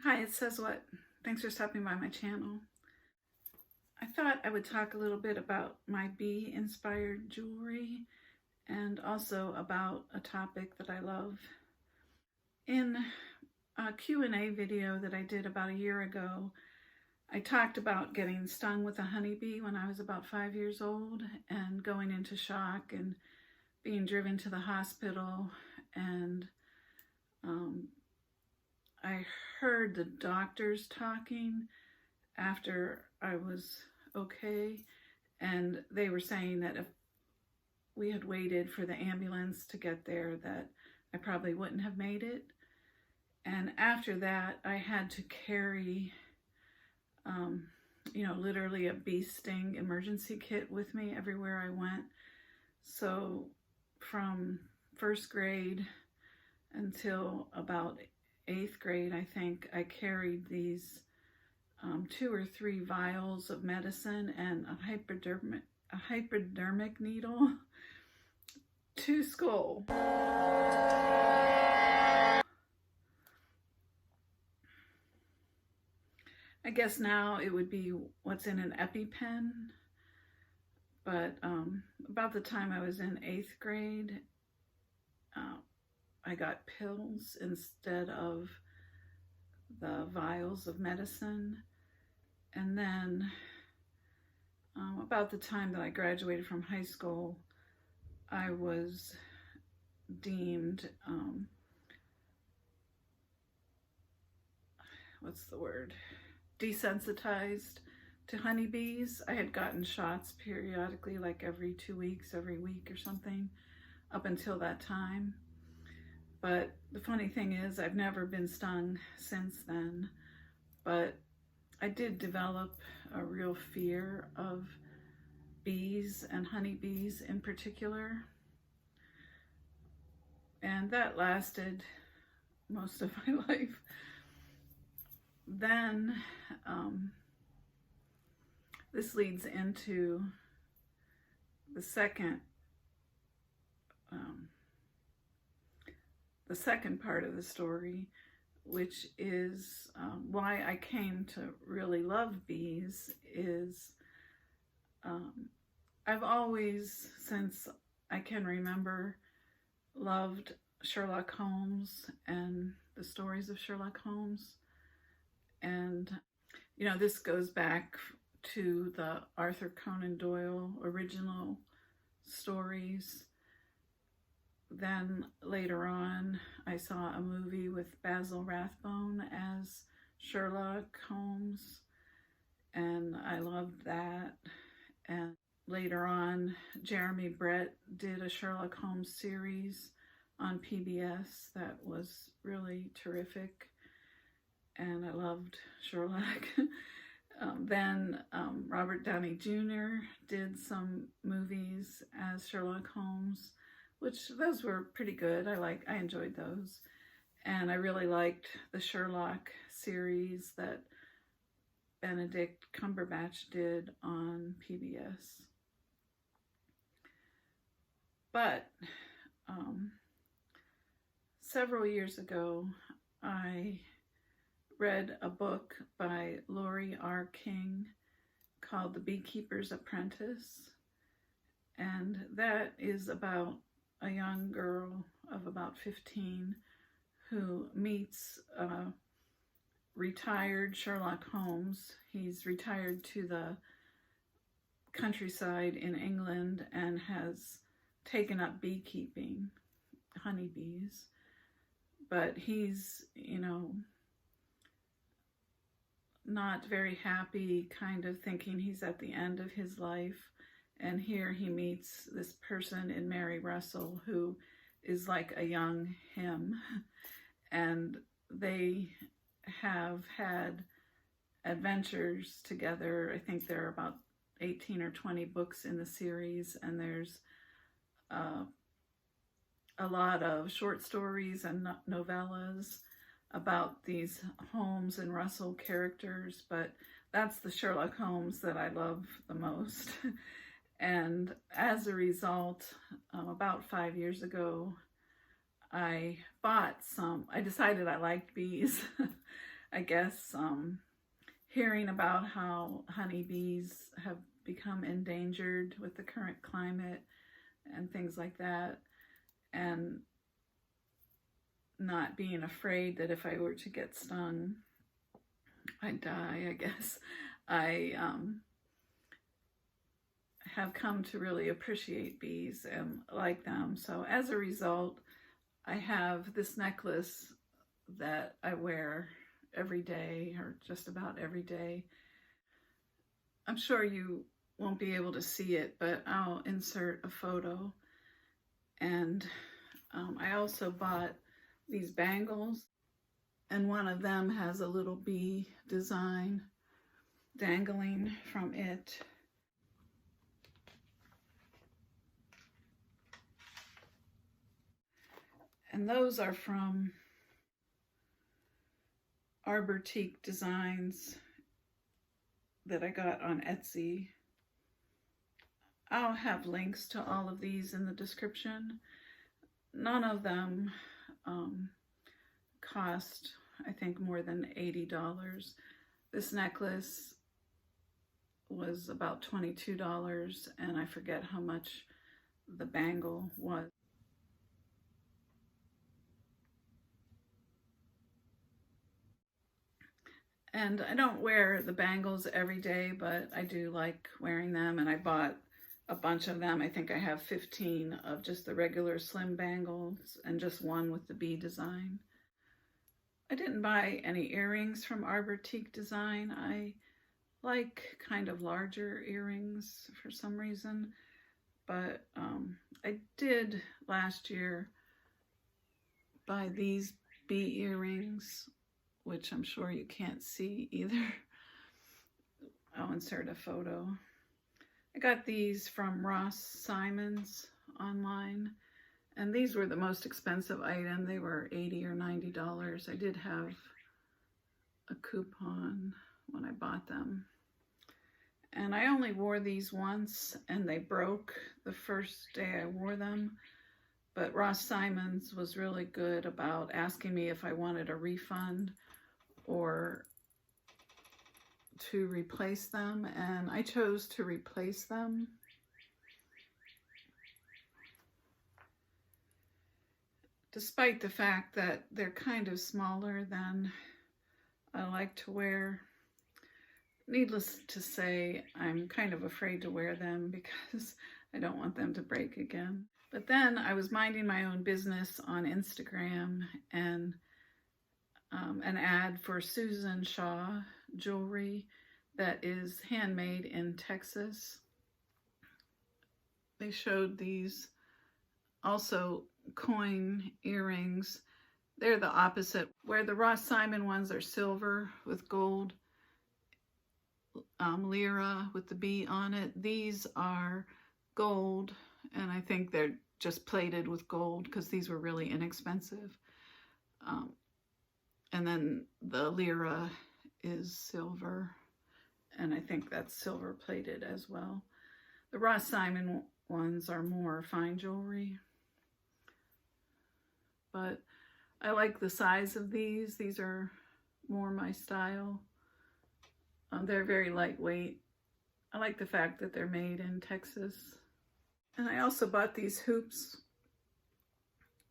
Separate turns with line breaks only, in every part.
Hi, it says what? Thanks for stopping by my channel. I thought I would talk a little bit about my bee-inspired jewelry and also about a topic that I love. In a Q&A video that I did about a year ago, I talked about getting stung with a honeybee when I was about 5 years old and going into shock and being driven to the hospital, and I heard the doctors talking after I was okay, and they were saying that if we had waited for the ambulance to get there, that I probably wouldn't have made it. And after that, I had to carry, literally a bee sting emergency kit with me everywhere I went. So from first grade until about 8th grade, I think, I carried these 2 or 3 vials of medicine and a hypodermic needle to school. I guess now it would be what's in an EpiPen, but about the time I was in 8th grade, I got pills instead of the vials of medicine. And then about the time that I graduated from high school, I was deemed, desensitized to honeybees. I had gotten shots periodically, like every 2 weeks, every week or something, up until that time. But the funny thing is, I've never been stung since then, but I did develop a real fear of bees and honeybees in particular. And that lasted most of my life. Then this leads into the second part of the story, which is why I came to really love bees. Is I've always, since I can remember, loved Sherlock Holmes and the stories of Sherlock Holmes. And, this goes back to the Arthur Conan Doyle original stories. Then later on, I saw a movie with Basil Rathbone as Sherlock Holmes, and I loved that. And later on, Jeremy Brett did a Sherlock Holmes series on PBS that was really terrific, and I loved Sherlock. Then Robert Downey Jr. did some movies as Sherlock Holmes, which those were pretty good. I enjoyed those. And I really liked the Sherlock series that Benedict Cumberbatch did on PBS. But several years ago, I read a book by Lori R. King called The Beekeeper's Apprentice. And that is about a young girl of about 15 who meets a retired Sherlock Holmes. He's retired to the countryside in England and has taken up beekeeping, honeybees. But he's, not very happy, kind of thinking he's at the end of his life. And here he meets this person in Mary Russell who is like a young him. And they have had adventures together. I think there are about 18 or 20 books in the series, and there's a lot of short stories and novellas about these Holmes and Russell characters, but that's the Sherlock Holmes that I love the most. And as a result, about 5 years ago, I decided I liked bees. I guess hearing about how honeybees have become endangered with the current climate and things like that, and not being afraid that if I were to get stung, I'd die, I guess. I have come to really appreciate bees and like them. So as a result, I have this necklace that I wear every day, or just about every day. I'm sure you won't be able to see it, but I'll insert a photo. And I also bought these bangles, and one of them has a little bee design dangling from it. And those are from Arbortique Designs that I got on Etsy. I'll have links to all of these in the description. None of them cost, I think, more than $80. This necklace was about $22, and I forget how much the bangle was. And I don't wear the bangles every day, but I do like wearing them, and I bought a bunch of them. I think I have 15 of just the regular slim bangles and just one with the bee design. I didn't buy any earrings from Arbortique Design. I like kind of larger earrings for some reason, but I did last year buy these bee earrings, which I'm sure you can't see either. I'll insert a photo. I got these from Ross Simon's online, and these were the most expensive item. They were $80 or $90. I did have a coupon when I bought them. And I only wore these once, and they broke the first day I wore them. But Ross Simon's was really good about asking me if I wanted a refund or to replace them, and I chose to replace them. Despite the fact that they're kind of smaller than I like to wear. Needless to say, I'm kind of afraid to wear them because I don't want them to break again. But then I was minding my own business on Instagram, and an ad for Susan Shaw jewelry that is handmade in Texas. They showed these also coin earrings. They're the opposite, where the Ross Simon ones are silver with gold lira with the bee on it. These are gold, and I think they're just plated with gold because these were really inexpensive. And then the lira is silver, and I think that's silver plated as well. The Ross Simon ones are more fine jewelry, but I like the size of these. These are more my style. They're very lightweight. I like the fact that they're made in Texas. And I also bought these hoops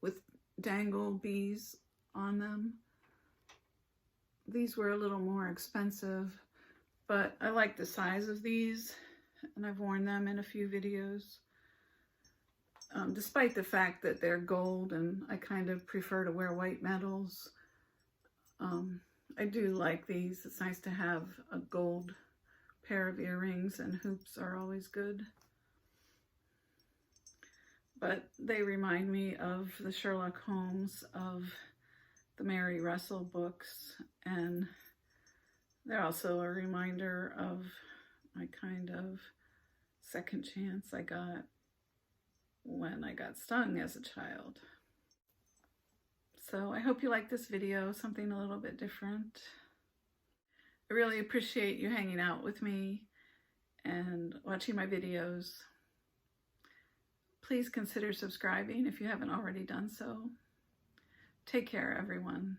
with dangle bees on them. These were a little more expensive, but I like the size of these, and I've worn them in a few videos. Despite the fact that they're gold and I kind of prefer to wear white metals, I do like these. It's nice to have a gold pair of earrings, and hoops are always good. But they remind me of the Sherlock Holmes of the Mary Russell books, and they're also a reminder of my kind of second chance I got when I got stung as a child. So I hope you like this video, something a little bit different. I really appreciate you hanging out with me and watching my videos. Please consider subscribing if you haven't already done so. Take care, everyone.